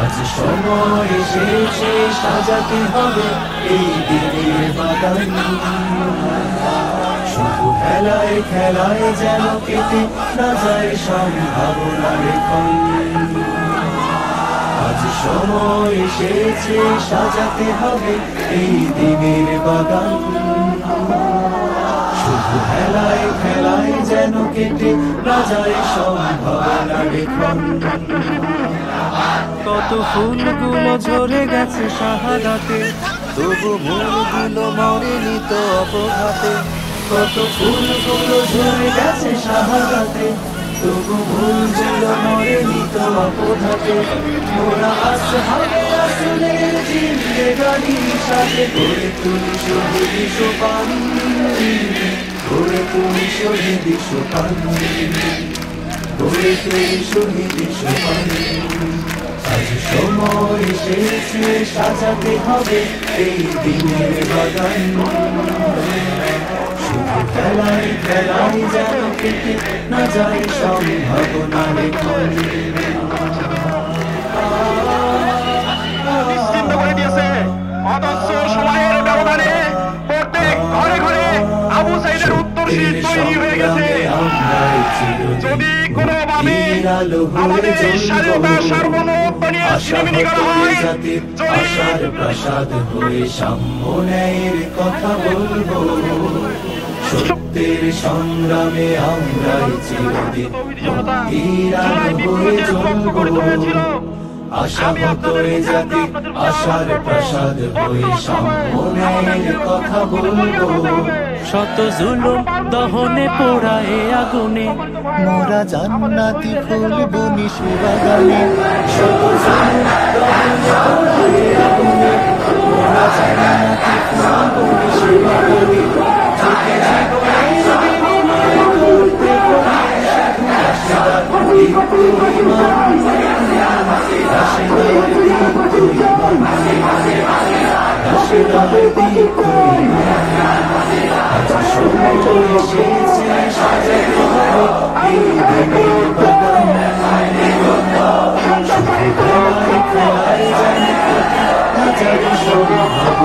আজ সময় এসেছে সাজাতে হবে এই দিনের বাগান। শুধু খেলায় খেলায় যেন কেটে না যায় সম্ভাবনার ক্ষণ। আজ সময় এসেছে সাজাতে হবে এই দিনের বাগান। শুধু খেলায় খেলায় যেন কেটে না যায় সম্ভাবনার ক্ষণ। কত ফুলগুলো ঝরে গেছে শাহাদাতে, তবু মূলগুলো মরেনি তো অপঘাতে। কত ফুলগুলো ঝরে গেছে শাহাদাতে, তবু ফুলগুলো মরেনি তো অপঘাতে। মোরা আসহাবে রাসূলের জিন্দেগানির সাথে গড়ে তুলি শহীদ সোপান, গড়ে তুলি শহীদ সোপান, গড়ে তুলি শহীদ সোপান। আজ সময় এসেছে সাজাতে হবে এই দিনের বাগান। শুধু খেলায় খেলায় যেন কেটে না যায় সম্ভাবনার ক্ষণ। নিশ্চিন্ত করে দিয়েছে অজস্র সময়ের ব্যবধানে প্রত্যেক ঘরে ঘরে আবু সাইদের উত্তরসূরি তৈরি হয়ে গেছে। যদি কোনোভাবে আমাদের স্বাধীনতা সার্বভৌমত্ব নিয়ে ছিনিমিনি করা হয়, আশার প্রাসাদ হয়ে সাম্যের কথা বলবো। সত্যের সংগ্রামে আমরাই চিরদিন আলো হয়ে জ্বলবো। আশা হতরে জাতি আশার প্রাসাদ হয়ে সাম্যের কথা বলবো। শত জুলুম দহনে পোড়ায় আগুনে, মোরা জান্নাতি ফুল বুনি সুবাগানে। শত জুলুম দহনে পোড়ায় আগুনে, মোরা জান্নাতি ফুল বুনি সুবাগানে। চোখে জীবনের বিনিময় করতে বলি রাশেদার দীপ্ত ঈমান, রাশেদার দীপ্ত ঈমান, রাশেদার দীপ্ত ঈমান। আজ সময় এসেছে সাজাতে হবে এই দিনের বাগান। শুধু খেলায় খেলায় যেন কেটে না যায় সম্ভাবনার